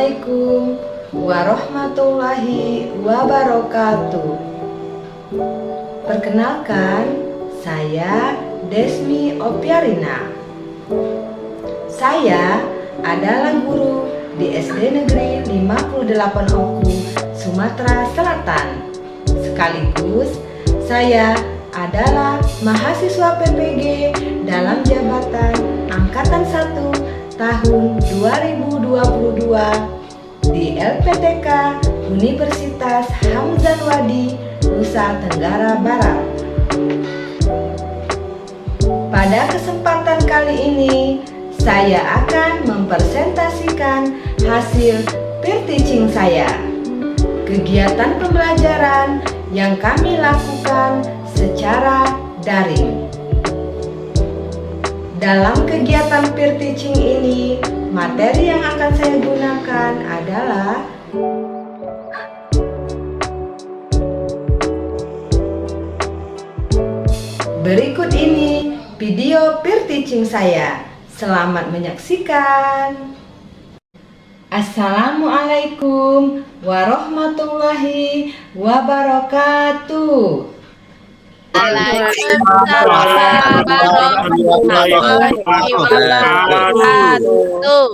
Assalamualaikum warahmatullahi wabarakatuh. Perkenalkan, saya Desmi Opiarina. Saya adalah guru di SD Negeri 58 Oku, Sumatera Selatan. Sekaligus saya adalah mahasiswa PPG dalam jabatan Angkatan 1 tahun 2022 di LPTK Universitas Hamzah Wadi, Nusa Tenggara Barat. Pada kesempatan kali ini, saya akan mempresentasikan hasil peer teaching saya. Kegiatan pembelajaran yang kami lakukan secara daring. Dalam kegiatan peer teaching ini, materi yang akan saya gunakan adalah berikut ini video peer teaching saya. Selamat menyaksikan. Assalamualaikum warahmatullahi wabarakatuh. Waalaikumsalam warahmatullahi wabarakatuh.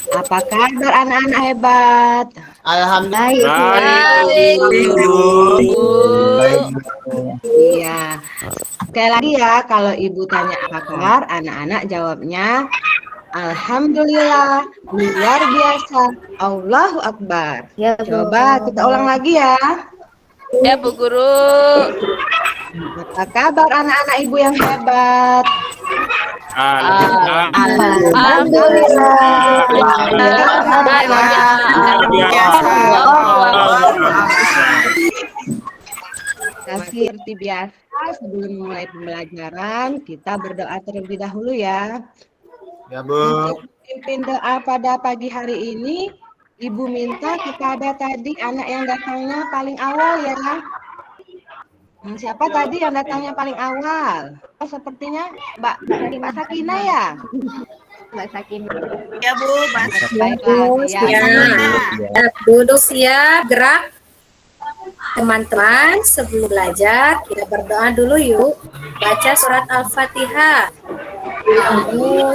Apa kabar anak-anak hebat? Alhamdulillah. Iya. Sekali lagi ya, kalau ibu tanya apa kabar, anak-anak jawabnya Alhamdulillah, luar biasa, Allahu Akbar. Ya, Coba kita ulang lagi ya. Ya Bu Guru. Apa kabar anak-anak ibu yang hebat? Seperti biasa, sebelum mulai pembelajaran, kita berdoa terlebih dahulu ya. Ya Bu. Untuk pimpin doa pada pagi hari ini, Ibu minta kepada tadi anak yang datangnya paling awal ya. Siapa tadi yang datangnya paling awal? Oh, sepertinya Mbak Sakina ya? Mbak Sakinah. Ya Bu. Baiklah, ya. Duduk siap, gerak. Teman-teman, sebelum belajar, kita berdoa dulu yuk. Baca surat Al-Fatihah. Amin.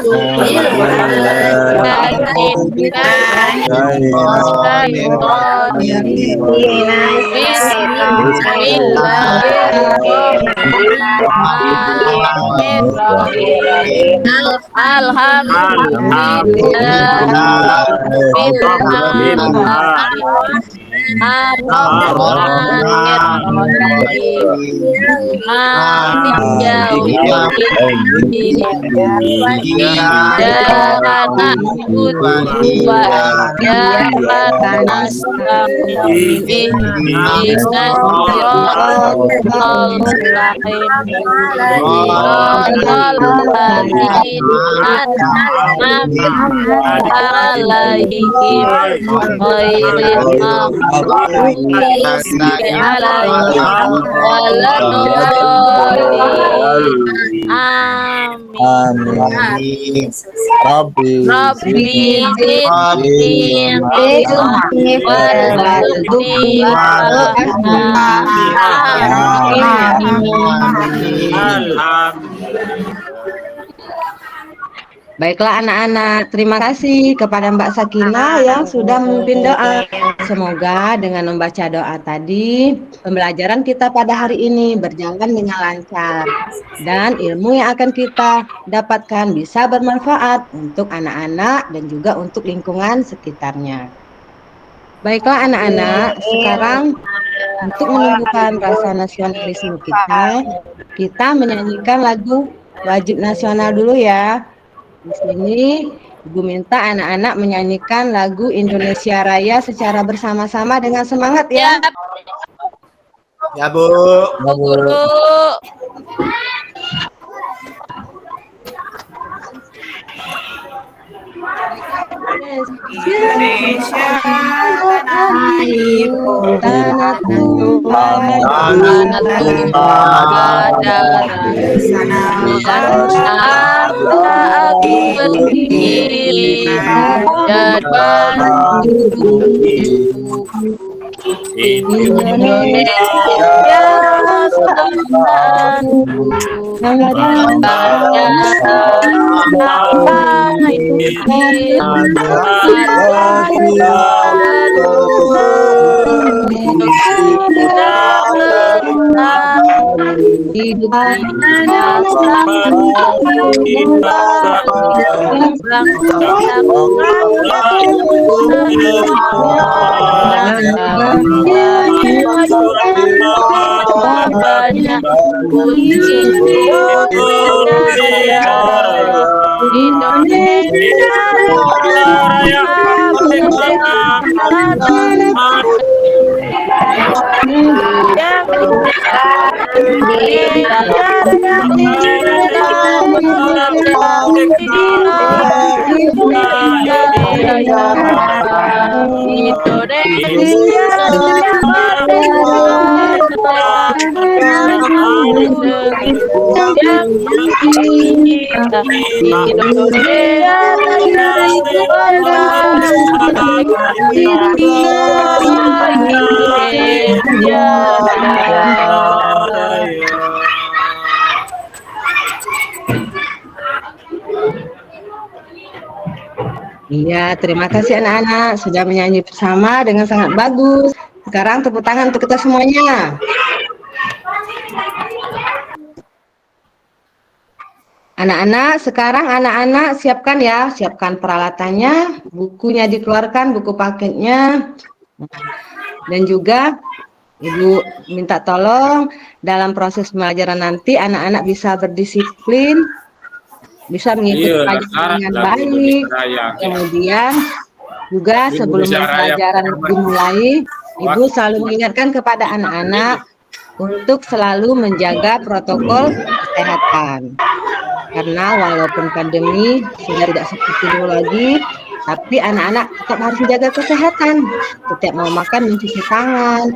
Rabbi Baiklah anak-anak, terima kasih kepada Mbak Sakina yang sudah memimpin doa. Semoga dengan membaca doa tadi, pembelajaran kita pada hari ini berjalan dengan lancar. Dan ilmu yang akan kita dapatkan bisa bermanfaat untuk anak-anak dan juga untuk lingkungan sekitarnya. Baiklah anak-anak, sekarang untuk menumbuhkan rasa nasionalisme kita menyanyikan lagu wajib nasional dulu ya. Di sini Ibu minta anak-anak menyanyikan lagu Indonesia Raya secara bersama-sama dengan semangat ya. Ya Bu. Bu Guru. Indonesia tanah airku, tanah tumpah tanah tumpah darah. di sana Aku berdiri dan berduduk. Indonesia bangsaku, bangsa tanah air, marwah hidup tidak Iya, terima kasih anak-anak sudah menyanyi bersama dengan sangat bagus. Sekarang tepuk tangan untuk kita semuanya. Anak-anak, sekarang anak-anak siapkan ya, siapkan peralatannya, bukunya dikeluarkan, buku paketnya. Dan juga Ibu minta tolong dalam proses pembelajaran nanti anak-anak bisa berdisiplin, bisa mengikuti pelajaran dengan baik. Kemudian juga sebelum pelajaran dimulai, Ibu selalu mengingatkan kepada anak-anak untuk selalu menjaga protokol kesehatan. Karena walaupun pandemi sudah tidak seperti dulu lagi, tapi anak-anak tetap harus menjaga kesehatan. Setiap mau makan mencuci tangan,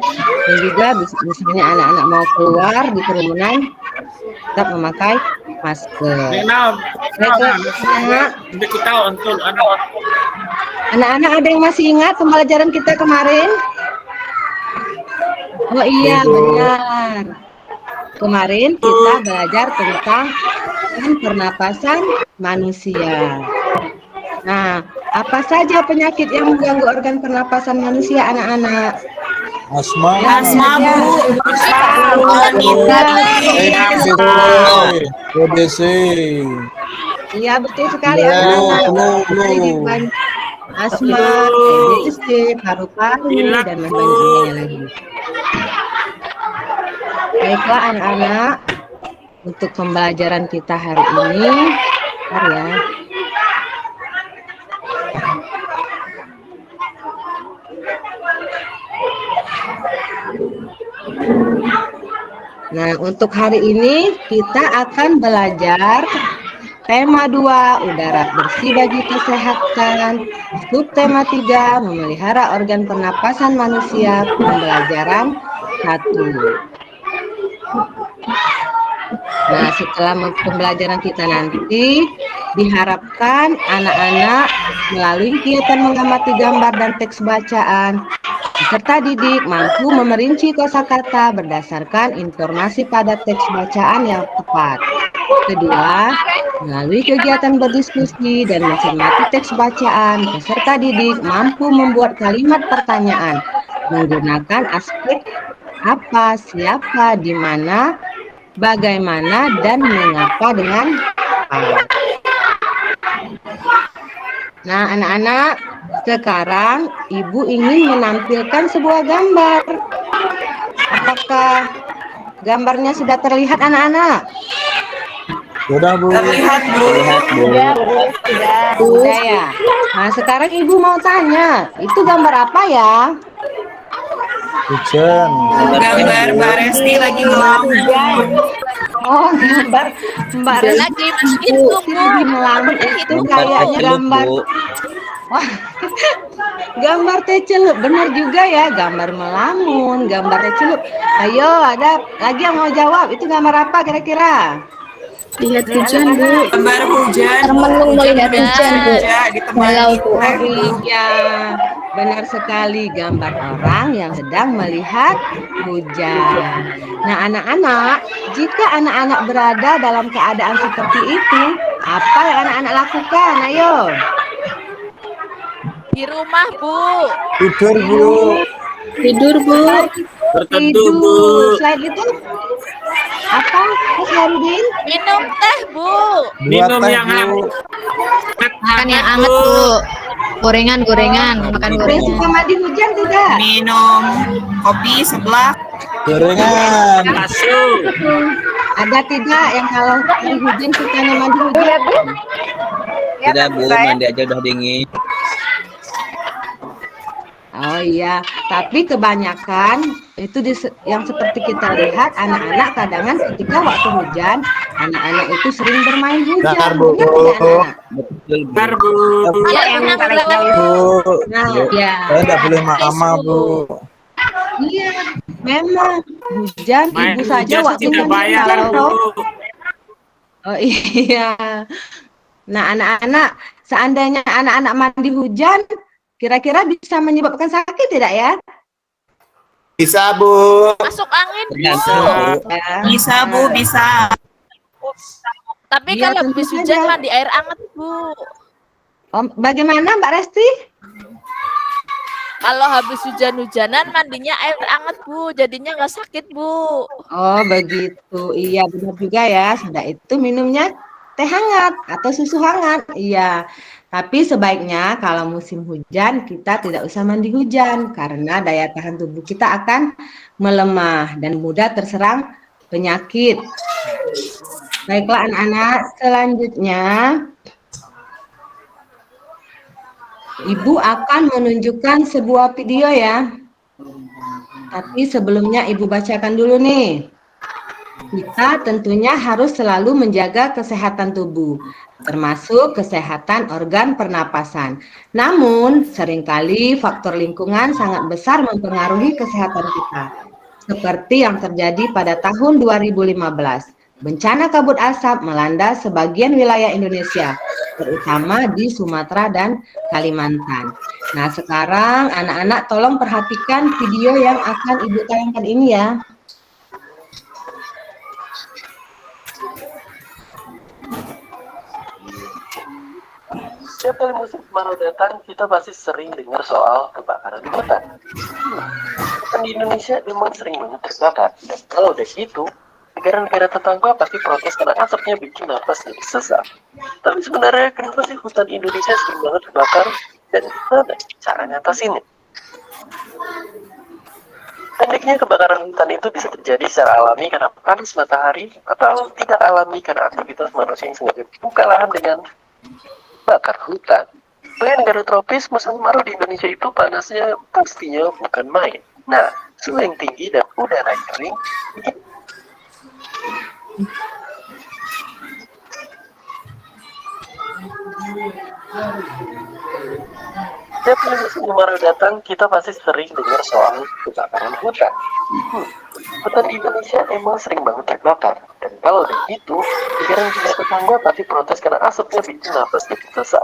dan juga misalnya anak-anak mau keluar di kerumunan tetap memakai masker. Anak-anak ada yang masih ingat pembelajaran kita kemarin? Oh iya, benar. Kemarin kita belajar tentang pernapasan manusia. Nah, apa saja penyakit yang mengganggu organ pernapasan manusia, anak-anak? Asma, Bu. TBC. Iya, betul sekali anak-anak. Asma, TBC, paru-paru, dan lain sebagainya lagi. Baiklah anak-anak, untuk pembelajaran kita hari ini, bentar ya. Nah, untuk hari ini kita akan belajar tema 2, udara bersih bagi kesehatan. Subtema 3, memelihara organ pernapasan manusia, pembelajaran 1. Nah, setelah pembelajaran kita nanti, diharapkan anak-anak melalui kegiatan mengamati gambar dan teks bacaan, peserta didik mampu memerinci kosakata berdasarkan informasi pada teks bacaan yang tepat. Kedua, melalui kegiatan berdiskusi dan mencermati teks bacaan, peserta didik mampu membuat kalimat pertanyaan menggunakan aspek apa, siapa, di mana, bagaimana, dan mengapa dengan apa. Nah, anak-anak, sekarang Ibu ingin menampilkan sebuah gambar. Apakah gambarnya sudah terlihat, anak-anak? Sudah, Bu. Terlihat, Bu. Sudah ya. Nah, sekarang Ibu mau tanya, itu gambar apa ya? Hujan. Gambar Mbak Resti lagi ngelamun. Oh, gambar Mbak Resti Lagi itu, Bu. lagi melamun itu kayaknya gambar Wah, gambar teh celup, benar juga ya, gambar melamun, gambar teh celup. Ayo, ada lagi yang mau jawab, itu gambar apa kira-kira? Lihat Nih hujan, Bu. anak-anak. Gambar hujan, Termenung melihat udah hujan, Bu. saja ditemani Walau, Bu. teh. Iya, benar sekali, gambar orang yang sedang melihat hujan. Nah, anak-anak, jika anak-anak berada dalam keadaan seperti itu, apa yang anak-anak lakukan? Ayo. Di rumah, Bu. Tidur, Bu. Tidur, Bu. Tertentu, Bu. Tidur. Selain itu, apa, Mas Harudin? Minum teh, Bu. Buat Minum teh, yang Bu. Makan yang hangat, Bu. Gorengan, makan Ada yang gorengan. suka mandi hujan tidak? Minum kopi seblak. Gorengan. Ada tidak yang kalau mandi hujan sukanya mandi hujan? Tidak Bu, mandi aja udah dingin. Oh iya, tapi kebanyakan itu yang seperti kita lihat anak-anak kadangan ketika waktu hujan, anak-anak itu sering bermain hujan. Bentar, Bu. Benar tidak, anak-anak? Betul Bu. Bentar, Bu. Iya, yang enak paling banget. Bu. Nah, ya. Saya nggak boleh mama, Bu. Iya, memang hujan Main ibu saja hujan waktunya tidak bayar, kalau Bu. oh iya. Nah, anak-anak, seandainya anak-anak mandi hujan, kira-kira bisa menyebabkan sakit tidak ya? Bisa, Bu. Masuk angin, Bu. Tergantung. Ya. Bisa, Bu, bisa. Tapi Iya, kalau tentu habis saja. hujan mandi air hangat, Bu. Oh, bagaimana Mbak Resti? Kalau habis hujan-hujanan mandinya air hangat, Bu. Jadinya nggak sakit, Bu. Oh, begitu. Iya, benar juga ya. Sudah itu minumnya teh hangat atau susu hangat. Iya. Tapi sebaiknya kalau musim hujan kita tidak usah mandi hujan karena daya tahan tubuh kita akan melemah dan mudah terserang penyakit. Baiklah anak-anak, selanjutnya Ibu akan menunjukkan sebuah video ya. Tapi sebelumnya Ibu bacakan dulu nih. Kita tentunya harus selalu menjaga kesehatan tubuh, termasuk kesehatan organ pernapasan. Namun, seringkali faktor lingkungan sangat besar mempengaruhi kesehatan kita. Seperti yang terjadi pada tahun 2015. Bencana kabut asap melanda sebagian wilayah Indonesia, terutama di Sumatera dan Kalimantan. Nah, sekarang anak-anak tolong perhatikan video yang akan Ibu tayangkan ini ya. Setiap kali musim kemarau datang, kita pasti sering dengar soal kebakaran hutan. Hutan di Indonesia memang sering banget terbakar. Dan kalau udah gitu, negara-negara tetangga pasti protes karena asapnya bikin napas jadi sesak. Tapi sebenarnya kenapa sih hutan Indonesia sering banget terbakar? Dan gimana cara ngatasinnya? Pendeknya, kebakaran hutan itu bisa terjadi secara alami karena panas matahari atau tidak alami karena aktivitas manusia yang sengaja membuka lahan dengan bakar hutan. Bagi negara tropis, musim kemarau di Indonesia itu panasnya pastinya bukan main. Nah, suhu yang tinggi dan udara yang kering setiap kali musim kemarau datang, kita pasti sering dengar soal kebakaran hutan. Hutan di Indonesia emang sering banget terbakar. Dan kalau udah gitu, negara-negara tetangga pasti protes karena asapnya bikin napas jadi sesak.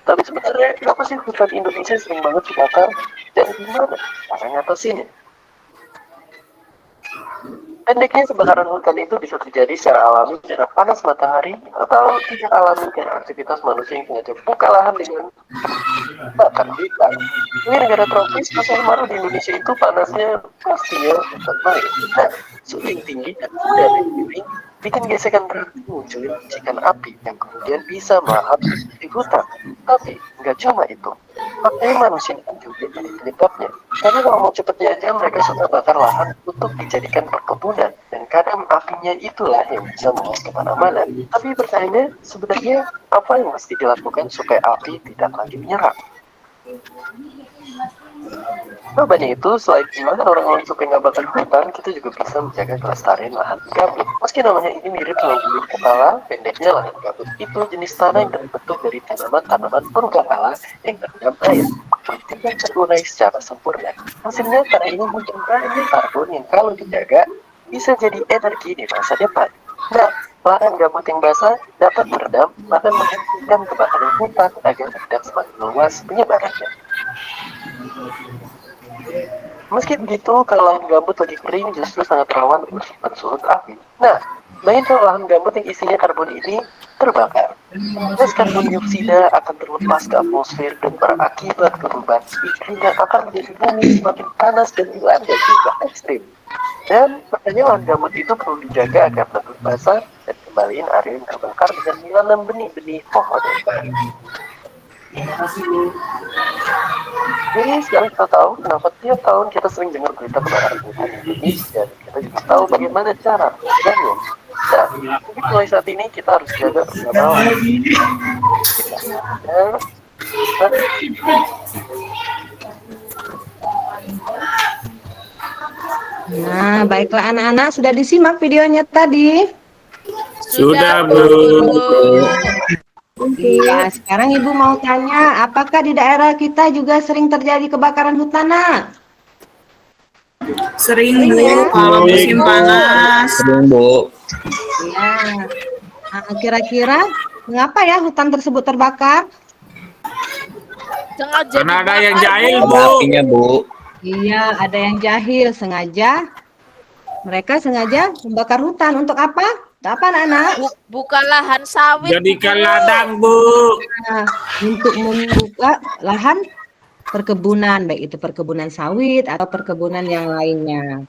Tapi sebenarnya kenapa sih hutan Indonesia sering banget terbakar? Dan gimana cara ngatasinnya? Pendeknya, kebakaran hutan itu bisa terjadi secara alami karena panas matahari atau tidak alami karena aktivitas manusia yang sengaja buka lahan dengan bakar hutan. Di negara tropis, musim kemarau di Indonesia itu panasnya pastinya bukan main. Nah, suhu yang tinggi dan udara yang kering bikin gesekan berarti muncul percikan api yang kemudian bisa melahap di hutan. Tapi nggak cuma itu, makanya manusia juga jadi penyebabnya. Karena kalau mau cepetnya aja, mereka suka bakar lahan untuk dijadikan perkebunan, dan kadang apinya itulah yang bisa meluas kemana-mana. Tapi pertanyaannya, sebenarnya apa yang mesti dilakukan supaya api tidak lagi menyerang? Banyak itu, selain gimana orang-orang supaya nggak bakar hutan, kita juga bisa menjaga kelestarian lahan gambut. Meski namanya ini mirip dengan bulu kepala, pendeknya lahan gambut itu jenis tanah yang terbentuk dari tanaman-tanaman berkepala yang terendam air. Tidak terurai secara sempurna. Hasilnya tanah ini muncul banyak karbon yang kalau dijaga bisa jadi energi di masa depan. Nah, lahan gambut yang basah dapat meredam bahkan menghentikan kebakaran hutan agar tidak semakin luas penyebarannya. Meski begitu, kalau lahan gambut lagi kering justru sangat rawan bersifat surut api. Nah, bayangin kalau lahan gambut yang isinya karbon ini terbakar. Gas karbon dioksida akan terlepas ke atmosfer dan berakibat perubahan iklim yang akan menjadi bumi semakin panas dan dilanda juga ekstrim. Dan makanya lahan gambut itu perlu dijaga agar tetap basah dan kembaliin area yang terbakar dengan menanam benih-benih pohon yang baru. Jadi sekarang kita tahu kenapa tiap tahun kita sering dengar berita kebakaran hutan di Indonesia, dan kita juga tahu bagaimana cara mencegahnya. Dan mulai saat ini kita harus jaga bersama. Nah, baiklah anak-anak, sudah disimak videonya tadi? Sudah, Bu. Iya, sekarang Ibu mau tanya, apakah di daerah kita juga sering terjadi kebakaran hutan, Nak? Sering, Bu, ya? kalau musim panas. Sering, Bu. Iya. Nah, kira-kira mengapa ya hutan tersebut terbakar? Sengaja Karena ada dibakar, yang jahil, Bu. Bu. Apinya, Bu. Iya, ada yang jahil sengaja. Mereka sengaja membakar hutan untuk apa? Untuk apa, anak-anak? Bukan lahan sawit. Jadikan Bu. ladang, Bu. Nah, untuk membuka lahan perkebunan, baik itu perkebunan sawit atau perkebunan yang lainnya.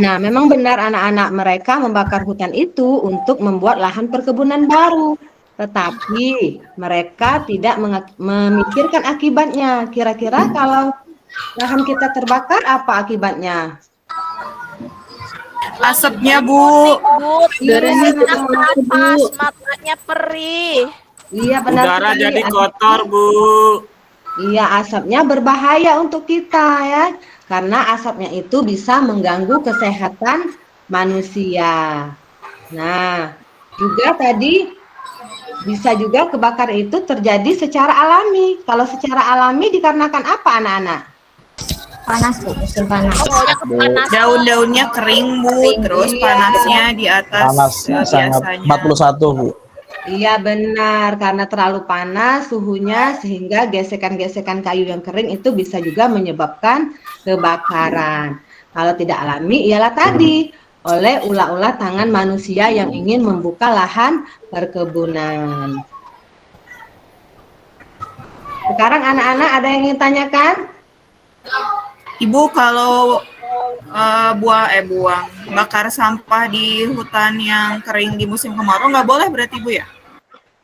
Nah, memang benar anak-anak mereka membakar hutan itu untuk membuat lahan perkebunan baru. Tetapi mereka tidak memikirkan akibatnya. Kira-kira kalau lahan kita terbakar, apa akibatnya? Asapnya, Bu. Iya, Napas, matanya perih. iya benar Udara sekali. jadi kotor, Bu. Iya, asapnya berbahaya untuk kita ya. Karena asapnya itu bisa mengganggu kesehatan manusia. Nah, juga tadi bisa juga kebakaran itu terjadi secara alami. Kalau secara alami dikarenakan apa, anak-anak? Panas, Bu, musim panas. Kepanasan. Daun-daunnya kering, Bu. Terus Iya. panasnya di atas Panasnya sangat biasanya. 41, Bu. Iya benar, karena terlalu panas suhunya sehingga gesekan-gesekan kayu yang kering itu bisa juga menyebabkan kebakaran. Kalau tidak alami, ialah tadi oleh ulah-ulah tangan manusia yang ingin membuka lahan perkebunan. Sekarang anak-anak ada yang ingin tanyakan? Ibu, kalau bakar sampah di hutan yang kering di musim kemarau nggak boleh berarti, Bu, ya?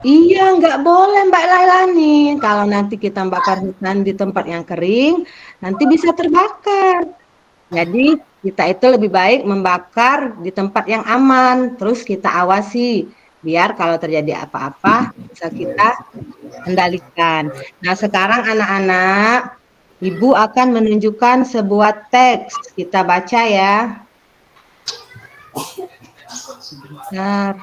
Iya, nggak boleh Mbak Lailani. Kalau nanti kita bakar hutan di tempat yang kering, nanti bisa terbakar. Jadi kita itu lebih baik membakar di tempat yang aman, terus kita awasi, biar kalau terjadi apa-apa bisa kita kendalikan. Nah sekarang anak-anak, Ibu akan menunjukkan sebuah teks, kita baca ya. Bentar.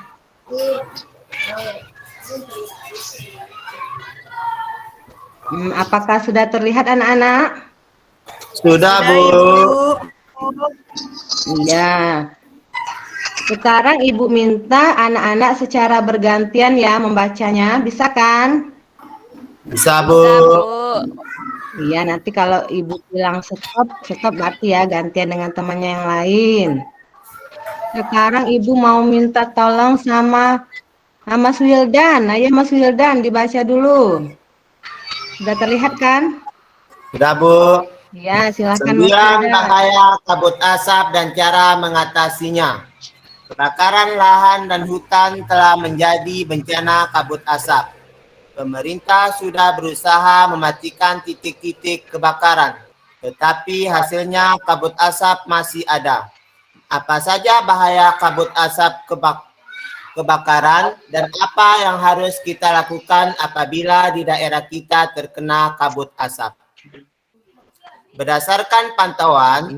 Apakah sudah terlihat anak-anak? Sudah, Bu. Iya. Sekarang Ibu minta anak-anak secara bergantian ya membacanya, bisa kan? Bisa, Bu. Iya, nanti kalau Ibu bilang stop berarti ya gantian dengan temannya yang lain. Sekarang Ibu mau minta tolong sama Mas Wildan. Ayo Mas Wildan dibaca dulu. Sudah terlihat kan? Sudah, Bu. Ya, silakan Mas 9 Wildan. bahaya kabut asap dan cara mengatasinya. Kebakaran lahan dan hutan telah menjadi bencana kabut asap. Pemerintah sudah berusaha mematikan titik-titik kebakaran, tetapi hasilnya kabut asap masih ada. Apa saja bahaya kabut asap kebakaran dan apa yang harus kita lakukan apabila di daerah kita terkena kabut asap. Berdasarkan pantauan,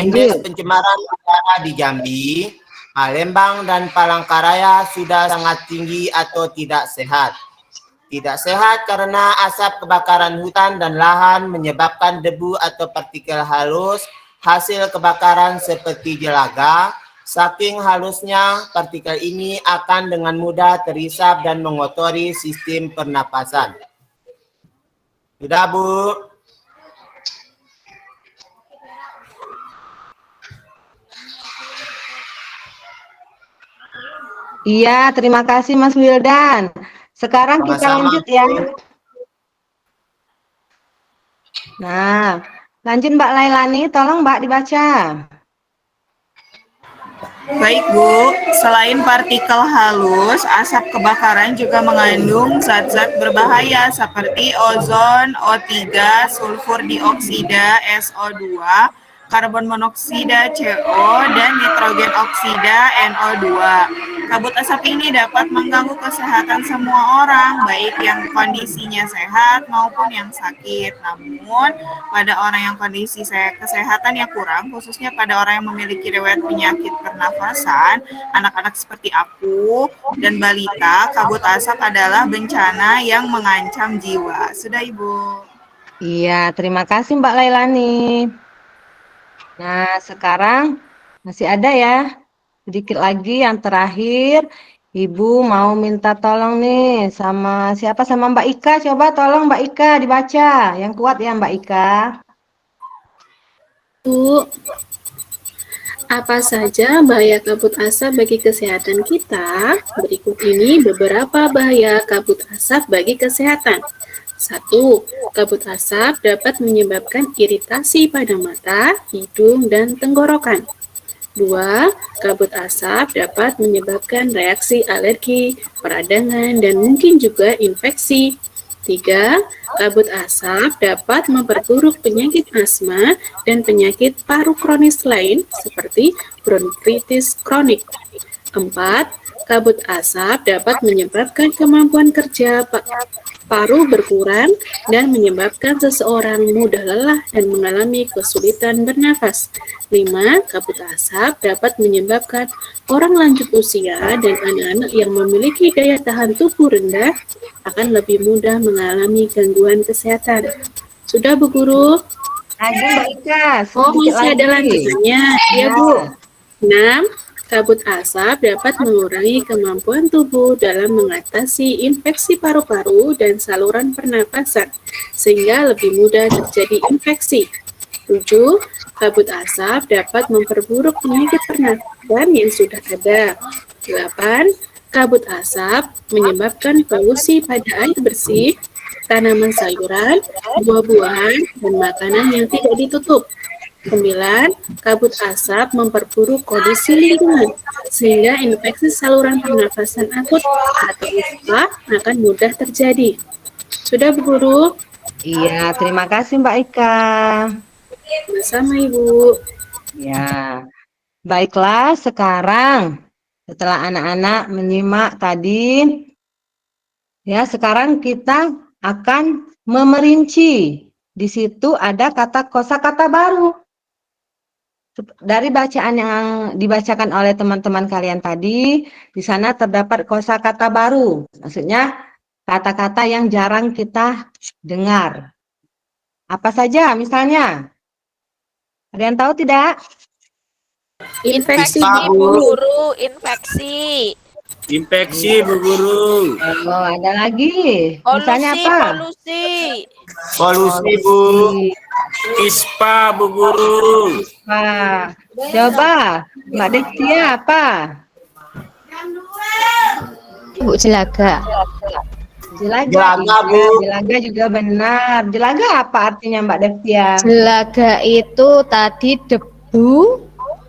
indeks pencemaran udara di Jambi, Palembang, dan Palangkaraya sudah sangat tinggi atau tidak sehat. Tidak sehat karena asap kebakaran hutan dan lahan menyebabkan debu atau partikel halus hasil kebakaran seperti jelaga. Saking halusnya, partikel ini akan dengan mudah terhisap dan mengotori sistem pernapasan. Sudah, Bu? Iya, terima kasih Mas Wildan. Sekarang kita lanjut ya. Nah, lanjut Mbak Lailani, tolong Mbak dibaca. Baik Bu, selain partikel halus, asap kebakaran juga mengandung zat-zat berbahaya seperti ozon, O3, sulfur dioksida, SO2, karbon monoksida CO, dan nitrogen oksida NO2. Kabut asap ini dapat mengganggu kesehatan semua orang, baik yang kondisinya sehat maupun yang sakit. Namun, pada orang yang kondisi kesehatannya kurang, khususnya pada orang yang memiliki riwayat penyakit pernafasan, anak-anak seperti aku dan balita, kabut asap adalah bencana yang mengancam jiwa. Sudah, Ibu. Iya, terima kasih Mbak Lailani. Nah, sekarang masih ada ya, sedikit lagi yang terakhir. Ibu mau minta tolong nih sama siapa? Sama Mbak Ika. Coba tolong Mbak Ika dibaca. Yang kuat ya Mbak Ika. Bu, apa saja bahaya kabut asap bagi kesehatan kita? Berikut ini beberapa bahaya kabut asap bagi kesehatan. 1. Kabut asap dapat menyebabkan iritasi pada mata, hidung, dan tenggorokan. 2. Kabut asap dapat menyebabkan reaksi alergi, peradangan, dan mungkin juga infeksi. 3. Kabut asap dapat memperburuk penyakit asma dan penyakit paru kronis lain seperti bronkitis kronik. 4. Kabut asap dapat menyebabkan kemampuan kerja paru berkurang dan menyebabkan seseorang mudah lelah dan mengalami kesulitan bernafas. 5. Kabut asap dapat menyebabkan orang lanjut usia dan anak-anak yang memiliki daya tahan tubuh rendah akan lebih mudah mengalami gangguan kesehatan. Sudah, Bu Guru? Lagi Mbak Ika. Oh, masih ada lanjutannya. Ya, Bu. 6. Kabut asap dapat mengurangi kemampuan tubuh dalam mengatasi infeksi paru-paru dan saluran pernapasan, sehingga lebih mudah terjadi infeksi. 7. Kabut asap dapat memperburuk penyakit pernapasan yang sudah ada. 8. Kabut asap menyebabkan polusi pada air bersih, tanaman sayuran, buah-buahan, dan makanan yang tidak ditutup. 9. Kabut asap memperburuk kondisi lingkungan, sehingga infeksi saluran pernafasan akut atau ISPA akan mudah terjadi. Sudah, Bu Guru? Iya, terima kasih Mbak Ika. Sama Ibu. Ya, baiklah sekarang setelah anak-anak menyimak tadi, ya sekarang kita akan memerinci. Di situ ada kosakata baru. Dari bacaan yang dibacakan oleh teman-teman kalian tadi, di sana terdapat kosakata baru. Maksudnya kata-kata yang jarang kita dengar. Apa saja misalnya? Ada yang tahu tidak? Infeksi, Bu Guru, infeksi. Infeksi, Bu Guru. Oh, ada lagi. Misalnya Polusi, apa? polusi. Polusi, Bu. ISPA, Bu Guru. Wah, coba Mbak Destia apa? Bu, jelaga. Jelaga, Bu. Jelaga juga benar. Jelaga apa artinya Mbak Destia? Jelaga itu tadi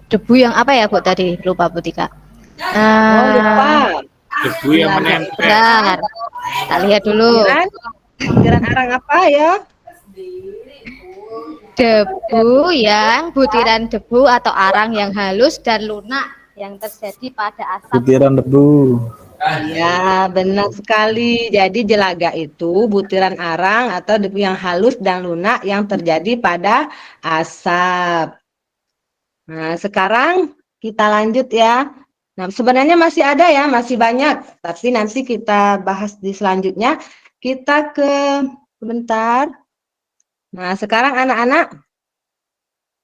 debu yang apa ya Bu tadi? Lupa Bu Tika. Oh, lupa. Debu yang menempel. Benar. Kita lihat dulu. Butiran arang apa ya? Debu yang butiran debu atau arang yang halus dan lunak yang terjadi pada asap. Butiran debu. Ya, benar sekali. Jadi jelaga itu butiran arang atau debu yang halus dan lunak yang terjadi pada asap. Nah, sekarang kita lanjut ya. Nah, sebenarnya masih ada ya, masih banyak. Tapi nanti kita bahas di selanjutnya. Kita sebentar. Nah, sekarang anak-anak,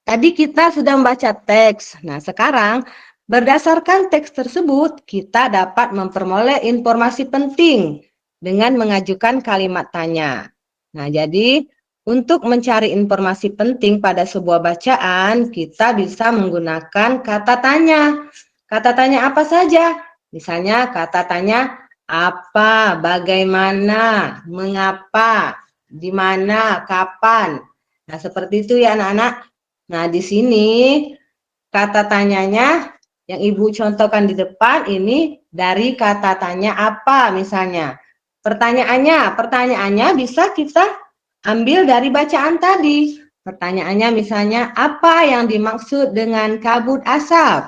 tadi kita sudah membaca teks. Nah, sekarang berdasarkan teks tersebut, kita dapat memperoleh informasi penting dengan mengajukan kalimat tanya. Nah, jadi untuk mencari informasi penting pada sebuah bacaan, kita bisa menggunakan kata tanya. Kata tanya apa saja? Misalnya kata tanya apa, bagaimana, mengapa, di mana, kapan. Nah, seperti itu ya anak-anak. Nah, di sini kata tanyanya yang Ibu contohkan di depan ini dari kata tanya apa misalnya. Pertanyaannya bisa kita ambil dari bacaan tadi. Pertanyaannya misalnya, apa yang dimaksud dengan kabut asap?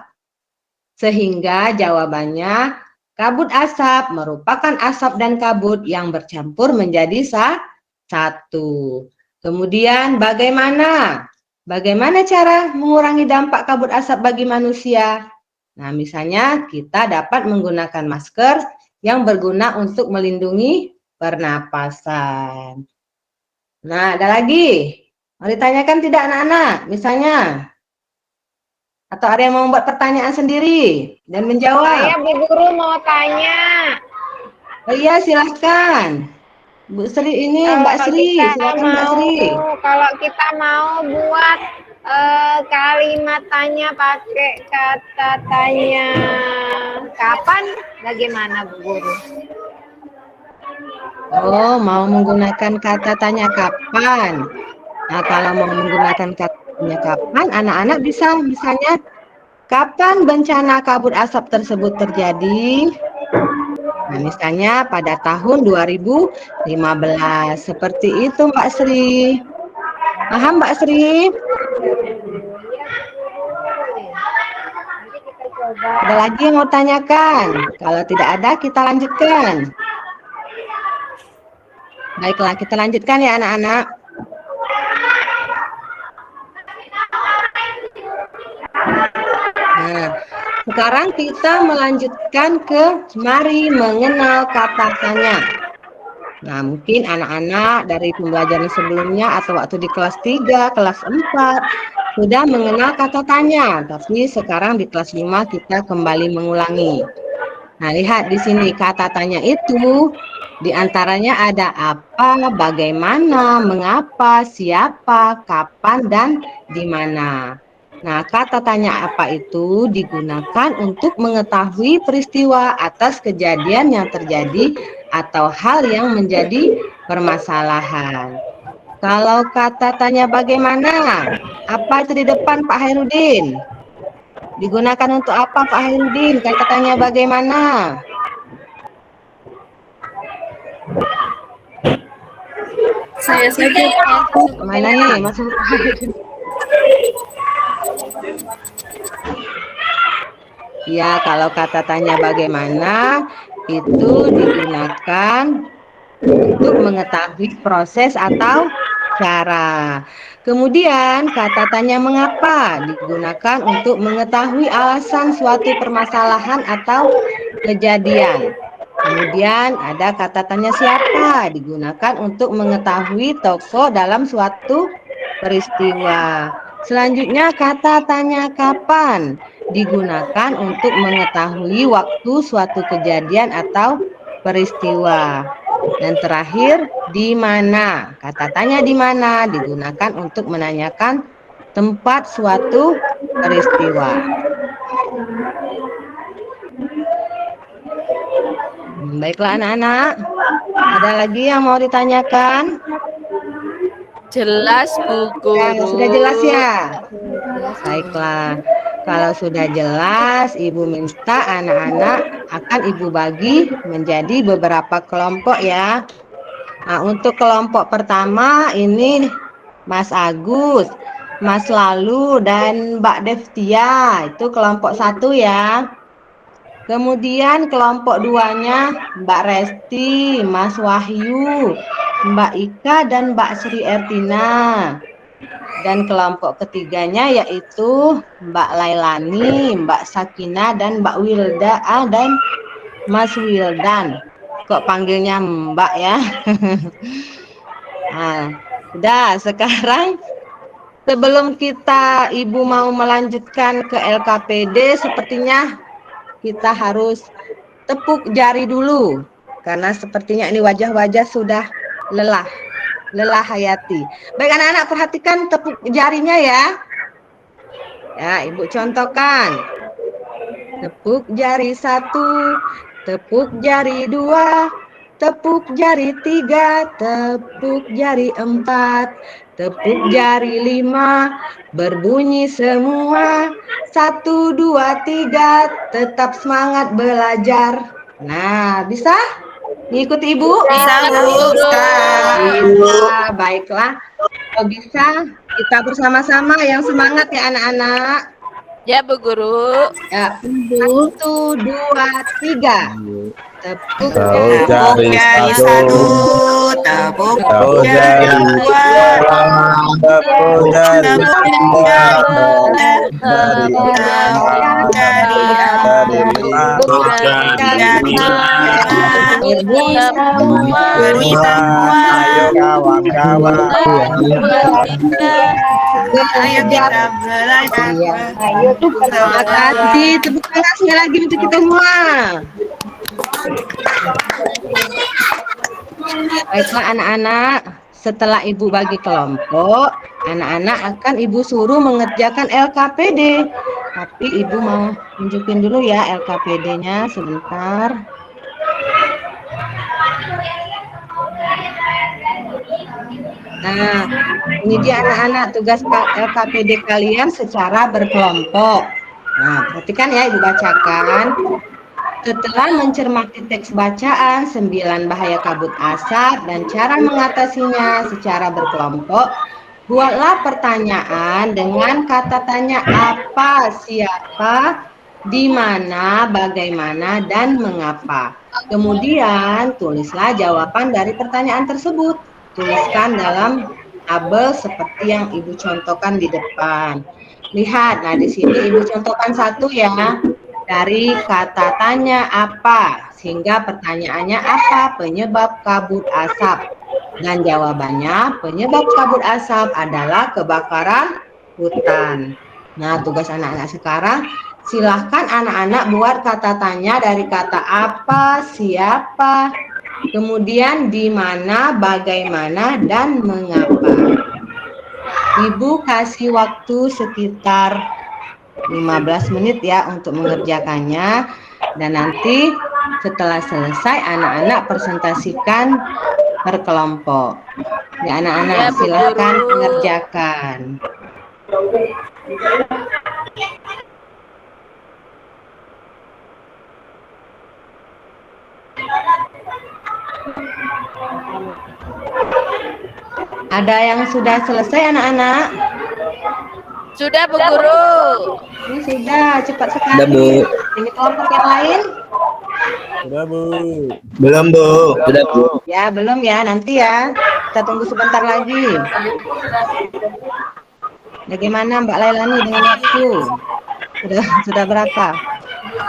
Sehingga jawabannya, kabut asap merupakan asap dan kabut yang bercampur menjadi satu. Kemudian bagaimana? Bagaimana cara mengurangi dampak kabut asap bagi manusia? Nah, misalnya kita dapat menggunakan masker yang berguna untuk melindungi pernapasan. Nah, ada lagi. Mau ditanyakan tidak anak-anak? Misalnya. Atau ada yang mau membuat pertanyaan sendiri dan menjawab? Saya Bu Guru mau tanya. Oh iya, silahkan. Bu Sri ini, Mbak Sri. Silakan Mbak Sri. Kalau kita mau buat kalimat tanya pakai kata tanya kapan, bagaimana Bu Guru? Oh, mau menggunakan kata tanya kapan? Nah, kalau mau menggunakan kata tanya kapan, anak-anak bisa misalnya, kapan bencana kabut asap tersebut terjadi? Nah, misalnya pada tahun 2015. Seperti itu Mbak Sri. Paham Mbak Sri? Ada lagi yang mau tanyakan? Kalau tidak ada, kita lanjutkan. Baiklah, kita lanjutkan ya anak-anak. Nah, sekarang kita melanjutkan ke mari mengenal kata tanya. Nah, mungkin anak-anak dari pembelajaran sebelumnya atau waktu di kelas 3, kelas 4 sudah mengenal kata tanya, tapi sekarang di kelas 5 kita kembali mengulangi. Nah, lihat di sini kata tanya itu diantaranya ada apa, bagaimana, mengapa, siapa, kapan, dan di mana. Nah, kata tanya apa itu digunakan untuk mengetahui peristiwa atas kejadian yang terjadi atau hal yang menjadi permasalahan. Kalau kata tanya bagaimana, apa itu di depan Pak Hairudin? Digunakan untuk apa Pak Hairudin? Kata tanya bagaimana? Saya saja. Mana nih? Masuk. Ya, kalau kata tanya bagaimana itu digunakan untuk mengetahui proses atau cara. Kemudian kata tanya mengapa digunakan untuk mengetahui alasan suatu permasalahan atau kejadian. Kemudian ada kata tanya siapa digunakan untuk mengetahui tokoh dalam suatu peristiwa. Selanjutnya kata tanya kapan digunakan untuk mengetahui waktu suatu kejadian atau peristiwa. Dan terakhir, di mana? Kata tanya di mana digunakan untuk menanyakan tempat suatu peristiwa. Baiklah anak-anak, ada lagi yang mau ditanyakan? Jelas Bu Guru. Ya, sudah jelas ya? Baiklah, kalau sudah jelas, Ibu minta anak-anak akan Ibu bagi menjadi beberapa kelompok ya. Nah, untuk kelompok pertama ini Mas Agus. Mas Lalu dan Mbak Devtia, itu kelompok 1 ya. Kemudian kelompok 2-nya Mbak Resti, Mas Wahyu, Mbak Ika dan Mbak Sri Ertina. Dan kelompok ketiganya yaitu Mbak Lailani, Mbak Sakina dan Mbak Wilda dan Mas Wildan. Kok panggilnya Mbak ya? Nah, udah sekarang sebelum Ibu mau melanjutkan ke LKPD, sepertinya kita harus tepuk jari dulu. Karena sepertinya ini wajah-wajah sudah lelah hayati. Baik anak-anak, perhatikan tepuk jarinya ya. Ya, Ibu contohkan. Tepuk jari 1, tepuk jari 2, tepuk jari 3, tepuk jari 4, tepuk jari 5, berbunyi semua. 1, 2, 3, tetap semangat belajar. Nah, bisa? Ngikuti Ibu? Bisa, Bu. Bisa, baiklah. Kalau bisa, kita bersama-sama yang semangat ya anak-anak. Ya, Bu Guru. Ya. 1, 2, 3. Tepuk jari jari 1, tepuk jari 2, tepuk jari ayo kawan-kawan. Ayo kita belajar. Terima kasih. Tepuk tangan sekali lagi untuk kita semua. Baiklah anak-anak, setelah Ibu bagi kelompok, anak-anak akan Ibu suruh mengerjakan LKPD. Tapi Ibu mau tunjukin dulu ya LKPD-nya sebentar. Nah, ini dia anak-anak tugas LKPD kalian secara berkelompok. Nah, perhatikan ya, Ibu bacakan. Setelah mencermati teks bacaan 9 bahaya kabut asap dan cara mengatasinya secara berkelompok, buatlah pertanyaan dengan kata tanya apa, siapa, di mana, bagaimana, dan mengapa. Kemudian tulislah jawaban dari pertanyaan tersebut. Tuliskan dalam tabel seperti yang Ibu contohkan di depan. Lihat, nah di sini Ibu contohkan 1 ya. Dari kata tanya apa, sehingga pertanyaannya apa, penyebab kabut asap. Dan jawabannya, penyebab kabut asap adalah kebakaran hutan. Nah, tugas anak-anak sekarang, silahkan anak-anak buat kata tanya dari kata apa, siapa, kemudian di mana, bagaimana, dan mengapa. Ibu kasih waktu sekitar 15 menit ya untuk mengerjakannya, dan nanti setelah selesai anak-anak presentasikan per kelompok. Ya anak-anak, silahkan mengerjakan. Ada yang sudah selesai anak-anak? Sudah, Bu Guru. Ini sudah, cepat sekali. Sudah, Bu. Ini kelompok yang lain? Sudah, Bu. Belum, Bu. Sudah, Bu. Ya, belum ya, nanti ya. Kita tunggu sebentar lagi. Bagaimana Mbak Lailani dengan waktu? Sudah berapa?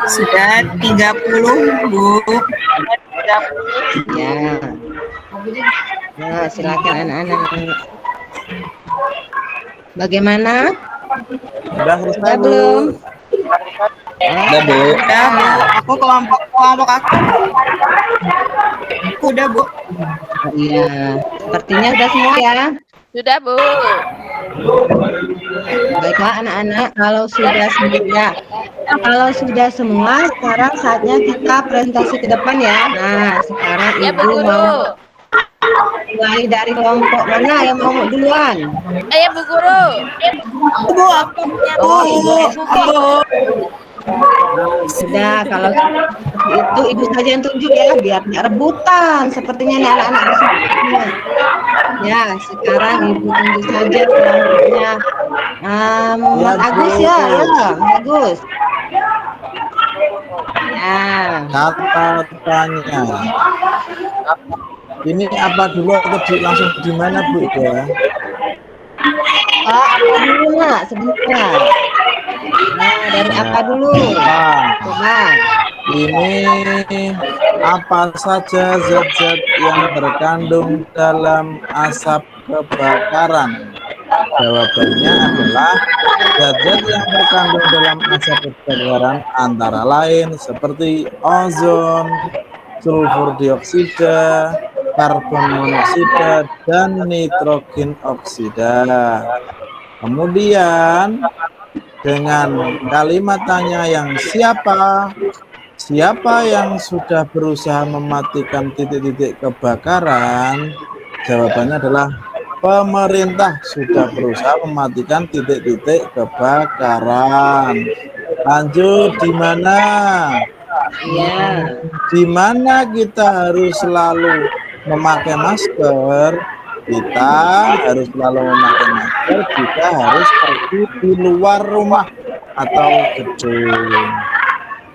Sudah 30, Bu. Ya. Nah, silakan anak-anak. Bagaimana? Sudah selesai, Sudah Bu. belum? Sudah, Bu. Udah, Bu. Aku kelompok aku. Udah, Bu. Oh, iya. Sepertinya sudah semua ya. Sudah, Bu. Baiklah anak-anak, kalau sudah semua, sekarang saatnya kita presentasi ke depan ya. Nah, sekarang Ya, Bu Ibu Guru. mau mulai dari kelompok mana yang mau duluan? Ayo, Bu Guru. Bu, aku. Oh, Ibu Esti. Sudah, kalau itu Ibu saja yang tunjuk ya, biar tidak rebutan. Sepertinya ini anak-anak di sini. Ya, sekarang Ibu tunjuk saja kelompoknya Mas Agus ya, Agus. Ya. Kata-katanya. Ini apa dulu atau langsung di mana Bu ya? Apa dulu nak? Sebentar. Nah, dari apa dulu? Coba. Ini apa saja zat-zat yang terkandung dalam asap kebakaran? Jawabannya adalah zat-zat yang terkandung dalam asap kebakaran antara lain seperti ozon, sulfur dioksida, karbon monoksida, dan nitrogen oksida. Kemudian dengan kalimat tanya yang siapa yang sudah berusaha mematikan titik-titik kebakaran? Jawabannya adalah pemerintah sudah berusaha mematikan titik-titik kebakaran. Lanjut, di mana? Ya. Di mana kita harus selalu memakai masker? Kita harus selalu memakai masker jika harus pergi di luar rumah atau gedung.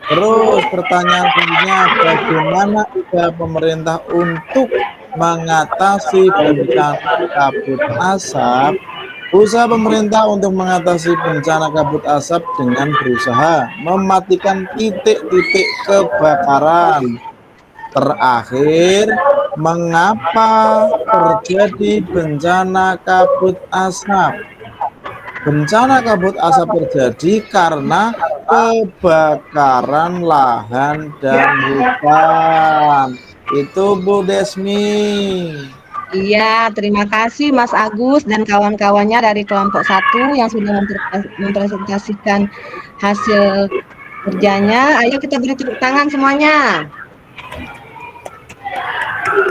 Terus pertanyaan selanjutnya, bagaimana usaha pemerintah untuk mengatasi bencana kabut asap? Usaha pemerintah untuk mengatasi bencana kabut asap dengan berusaha mematikan titik-titik kebakaran. Terakhir, mengapa terjadi bencana kabut asap? Bencana kabut asap terjadi karena kebakaran lahan dan hutan. Itu Bu Desmi. Iya, terima kasih Mas Agus dan kawan-kawannya dari kelompok 1 yang sudah mempresentasikan hasil kerjanya. Ayo kita beri tepuk tangan semuanya.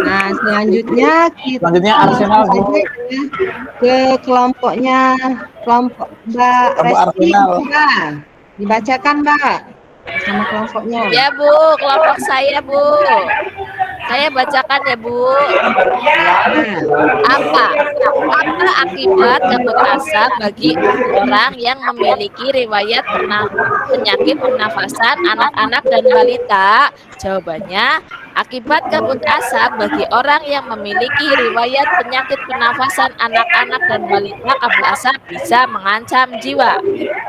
Nah, selanjutnya kita Arsenal ke kelompok Mbak Resti. Dibacakan Mbak sama kelompoknya. Ya Bu, kelompok saya Bu. Saya bacakan ya Bu. Apa akibat kabut asap bagi orang yang memiliki riwayat penyakit pernafasan anak-anak dan balita? Jawabannya, akibat kabut asap bagi orang yang memiliki riwayat penyakit pernafasan anak-anak dan balita, kabut asap bisa mengancam jiwa.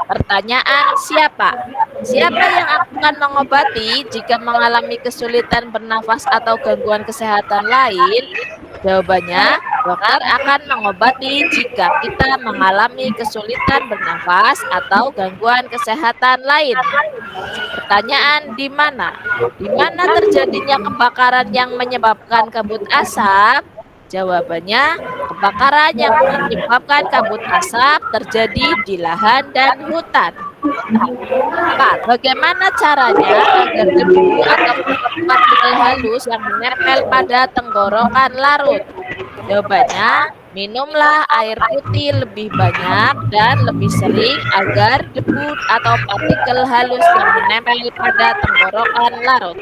Pertanyaan, siapa? Siapa yang akan mengobati jika mengalami kesulitan bernafas atau gangguan kesehatan lain? Jawabannya, dokter akan mengobati jika kita mengalami kesulitan bernafas atau gangguan kesehatan lain. Pertanyaan, di mana? Di mana terjadinya kebakaran yang menyebabkan kabut asap? Jawabannya, kebakaran yang menyebabkan kabut asap terjadi di lahan dan hutan. 4. Bagaimana caranya agar debu atau partikel halus yang menempel pada tenggorokan larut? Jawabannya, minumlah air putih lebih banyak dan lebih sering agar debu atau partikel halus yang menempel pada tenggorokan larut.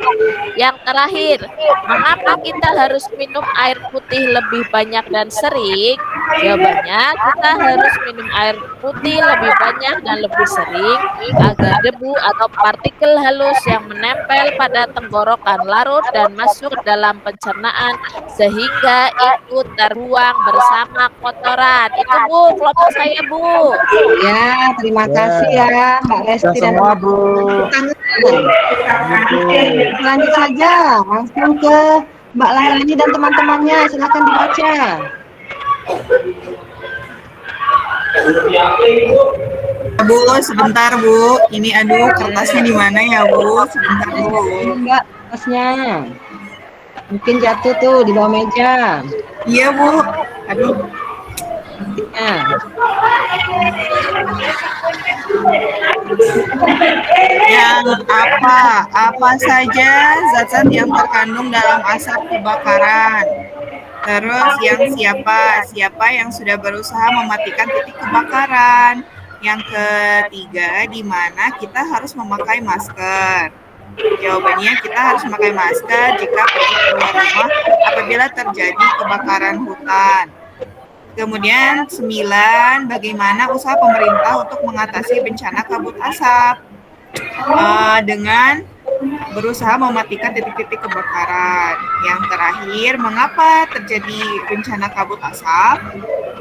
Yang terakhir, mengapa kita harus minum air putih lebih banyak dan sering? Jawabannya, kita harus minum air putih lebih banyak dan lebih sering agar debu atau partikel halus yang menempel pada tenggorokan larut dan masuk dalam pencernaan sehingga ikut terbuang bersama kotoran. Itu Bu, kelompok saya Bu. Ya, terima kasih ya Mbak Resti dan semua Bu. Lanjut saja langsung ke Mbak Lailani dan teman-temannya. Silakan dibaca. Bu, sebentar Bu. Ini aduh kertasnya di mana ya Bu? Sebentar Bu. Mbak, kertasnya. Mungkin jatuh tuh di bawah meja. Iya Bu. Aduh. Yang apa saja zat-zat yang terkandung dalam asap kebakaran? Terus yang siapa yang sudah berusaha mematikan titik kebakaran? Yang ketiga, di mana kita harus memakai masker? Jawabannya, kita harus memakai masker jika pergi keluar rumah apabila terjadi kebakaran hutan. Kemudian 9, bagaimana usaha pemerintah untuk mengatasi bencana kabut asap dengan berusaha mematikan titik-titik kebakaran. Yang terakhir, mengapa terjadi bencana kabut asap?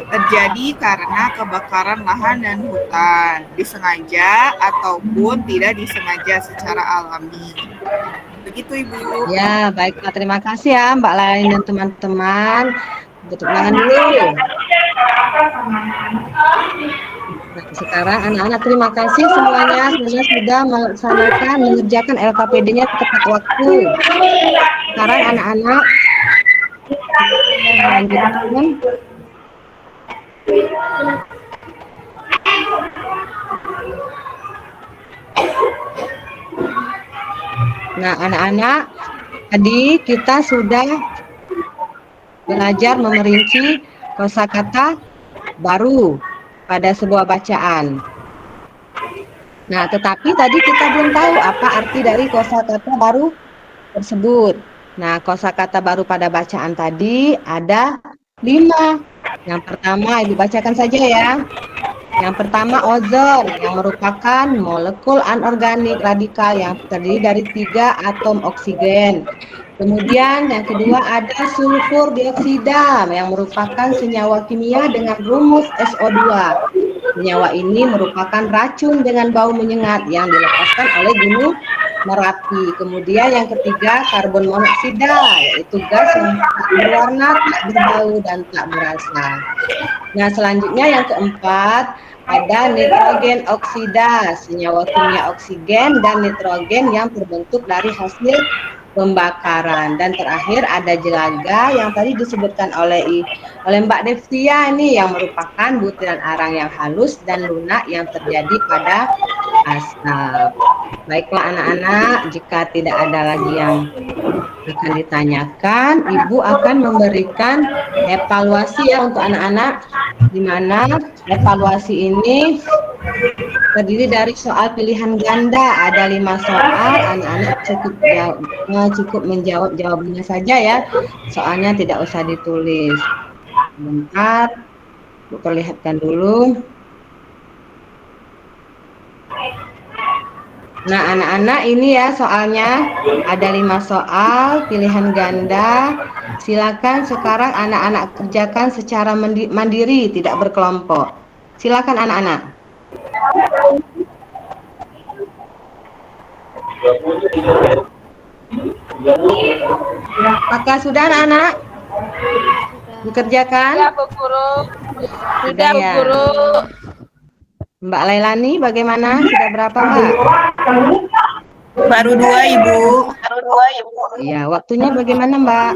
Terjadi karena kebakaran lahan dan hutan, disengaja ataupun tidak disengaja secara alami. Begitu, Ibu. Ya, baiklah. Terima kasih ya Mbak Lain dan teman-teman. Tutup tangan dulu. Nah, sekarang anak-anak terima kasih semuanya sudah melaksanakan mengerjakan LKPD-nya tepat waktu. Sekarang anak-anak melanjutkan. Nah, anak-anak, tadi kita sudah belajar memerinci kosakata baru pada sebuah bacaan. Nah, tetapi tadi kita belum tahu apa arti dari kosakata baru tersebut. Nah, kosakata baru pada bacaan tadi ada 5. Yang pertama, Ibu bacakan saja ya. Yang pertama, ozon, yang merupakan molekul anorganik radikal yang terdiri dari 3 atom oksigen. Kemudian yang kedua ada sulfur dioksida yang merupakan senyawa kimia dengan rumus SO2. Senyawa ini merupakan racun dengan bau menyengat yang dilepaskan oleh gunung Merapi. Kemudian yang ketiga karbon monoksida, yaitu gas yang tak berwarna, tak berbau, dan tak berasa. Nah, selanjutnya yang keempat ada nitrogen oksida, senyawa kimia oksigen dan nitrogen yang terbentuk dari hasil pembakaran. Dan terakhir ada jelaga yang tadi disebutkan oleh Mbak Devtia ini, yang merupakan butiran arang yang halus dan lunak yang terjadi pada asap. Baiklah anak-anak, jika tidak ada lagi yang akan ditanyakan, Ibu akan memberikan evaluasi ya untuk anak-anak, di mana evaluasi ini terdiri dari soal pilihan ganda. Ada 5 soal, anak-anak cukup menjawab jawabannya saja ya. Soalnya tidak usah ditulis. Bentar, Bu perlihatkan dulu. Nah, anak-anak ini ya soalnya ada 5 soal pilihan ganda. Silakan sekarang anak-anak kerjakan secara mandiri, tidak berkelompok. Silakan anak-anak. Apakah sudah anak-anak dikerjakan? Ya, Bu Guru. Sudah, Bu ya. Guru. Mbak Lailani bagaimana? Sudah berapa, Mbak? Baru 2, Ibu. Iya, waktunya bagaimana, Mbak?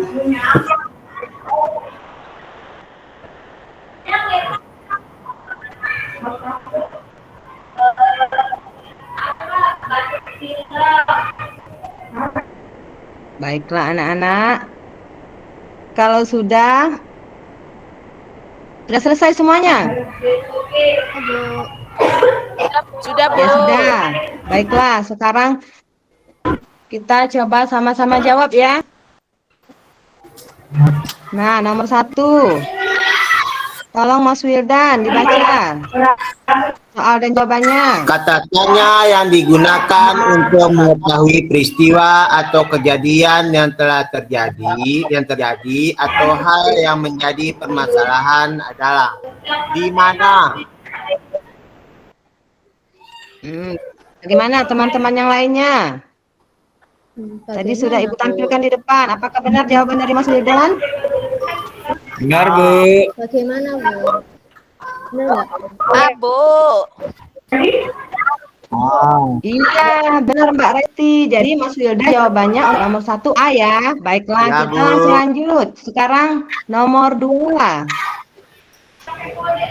Baiklah anak-anak. Kalau sudah selesai semuanya? Sudah, Bu. Ya sudah. Baiklah, sekarang kita coba sama-sama jawab ya. Nah, nomor 1. Tolong Mas Wildan dibaca soal dan jawabannya. Kata tanya yang digunakan untuk mengetahui peristiwa atau kejadian yang telah terjadi atau hal yang menjadi permasalahan adalah di mana. Bagaimana teman-teman yang lainnya? Tadi sudah Ibu tampilkan di depan. Apakah benar jawaban dari Mas Wildan? Benar, Bu. Bagaimana, Bu? Benar Ah, Bu. Iya, benar Mbak Reti. Jadi Mas Wildan jawabannya nomor 1 A ya. Baiklah, Ya, kita Bu. langsung lanjut. Sekarang nomor 2.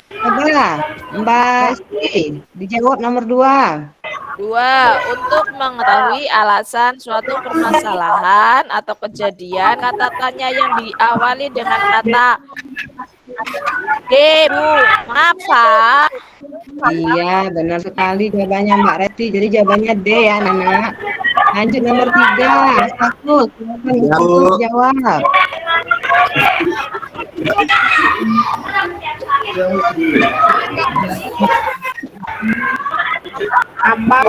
Coba Mbak Esti dijawab nomor 2. 2. Untuk mengetahui alasan suatu permasalahan atau kejadian, kata tanya yang diawali dengan kata D, Bu. Maaf, Pak. Iya, benar sekali jawabannya Mbak Reti. Jadi jawabannya D ya, Nana. Lanjut nomor 3. Satu, silakan Ya, Ibu Bu. jawab. Apa?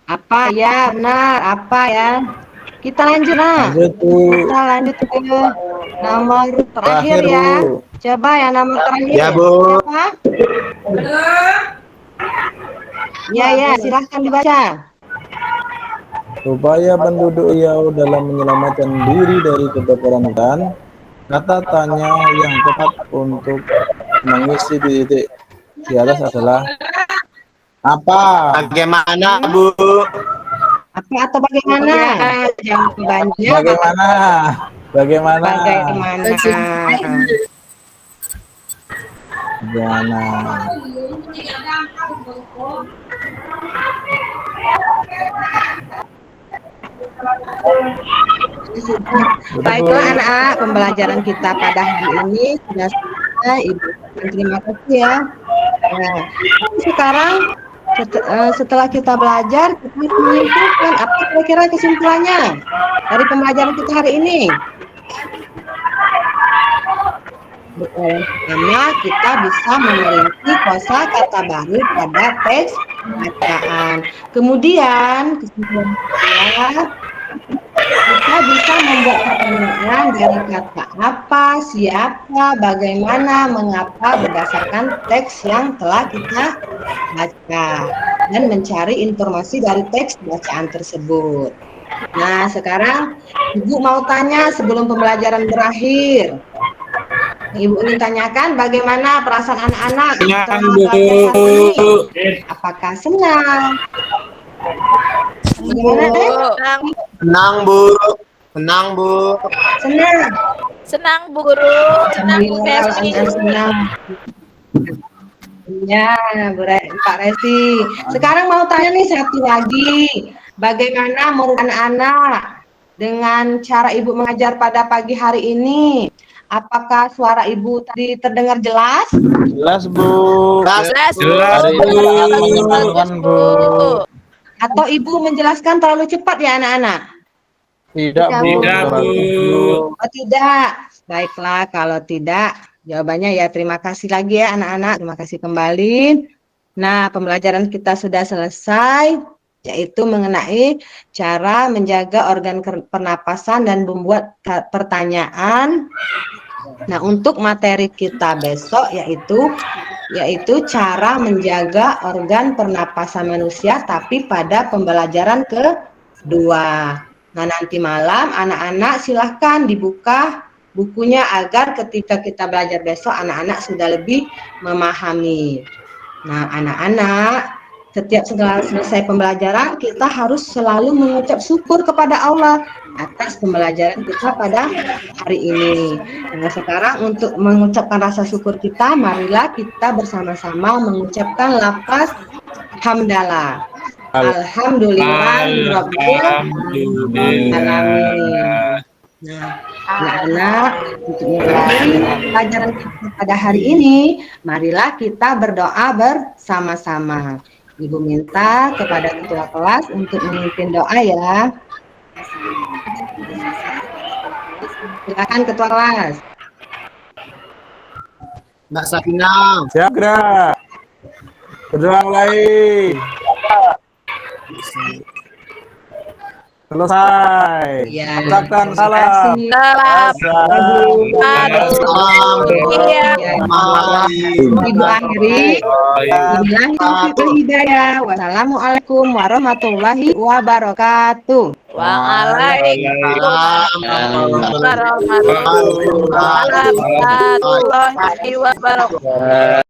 Apa ya, benar. Apa ya? Kita lanjut, nah. Lanjut, Bu. Kita lanjut ke nomor terakhir Terakhir, ya. Bu. Coba ya nomor terakhir. Ya, Bu. Siapa? Ya, silahkan dibaca. Supaya penduduk Riau dalam menyelamatkan diri dari kebakaran hutan, kata tanya yang tepat untuk mengisi titik di atas adalah apa? Bagaimana, Bu? Apa atau bagaimana? Jawabannya Bagaimana? Bagaimana? bagaimana? Bagaimana? Baiklah anak-anak, pembelajaran kita pada hari ini sudah selesai. Ibu, terima kasih ya. Nah, sekarang setelah kita belajar, kita harus menyimpulkan apa kira-kira kesimpulannya dari pembelajaran kita hari ini. Pertama, kita bisa memiliki kosakata baru pada teks bacaan. Kemudian, kesimpulan kedua, kita bisa membuat pertanyaan dari kata apa, siapa, bagaimana, mengapa berdasarkan teks yang telah kita baca dan mencari informasi dari teks bacaan tersebut. Nah, sekarang Ibu mau tanya sebelum pembelajaran berakhir. Ibu ingin tanyakan bagaimana perasaan anak-anak setelah pembelajaran ini? Apakah senang? Senang, Bu. Senang, Bu. Senang. Senang Bu Guru, senang Bu Resti. Senang. Ya, Pak Resti. Sekarang mau tanya nih satu lagi. Bagaimana menurut anak-anak dengan cara Ibu mengajar pada pagi hari ini? Apakah suara Ibu tadi terdengar jelas? Jelas, Bu. Jelas Bu. Jelas, Bu. Atau Ibu menjelaskan terlalu cepat ya anak-anak? Tidak, Bu. Tidak, Bu. Oh, tidak. Baiklah, kalau tidak, jawabannya ya terima kasih lagi ya anak-anak. Terima kasih kembali. Nah, pembelajaran kita sudah selesai, yaitu mengenai cara menjaga organ pernapasan dan membuat pertanyaan. Nah, untuk materi kita besok yaitu cara menjaga organ pernapasan manusia tapi pada pembelajaran kedua. Nah, nanti malam anak-anak silahkan dibuka bukunya agar ketika kita belajar besok anak-anak sudah lebih memahami. Nah, anak-anak, setiap selesai pembelajaran kita harus selalu mengucap syukur kepada Allah atas pembelajaran kita pada hari ini. Nah, sekarang untuk mengucapkan rasa syukur kita, marilah kita bersama-sama mengucapkan lafaz hamdalah. Alhamdulillahirabbil alamin. Nah, anak-anak, untuk memulai pelajaran kita pada hari ini, marilah kita berdoa bersama-sama. Ibu minta kepada ketua kelas untuk memimpin doa ya. Silakan ketua kelas. Mbak Sakinah. Siap, gerak. Berdoa mulai. Selesai. Ya, ucapkan salam. Ibu akhiri. Hidayah. Wassalamualaikum warahmatullahi wabarakatuh. Waalaikumsalam warahmatullahi wabarakatuh.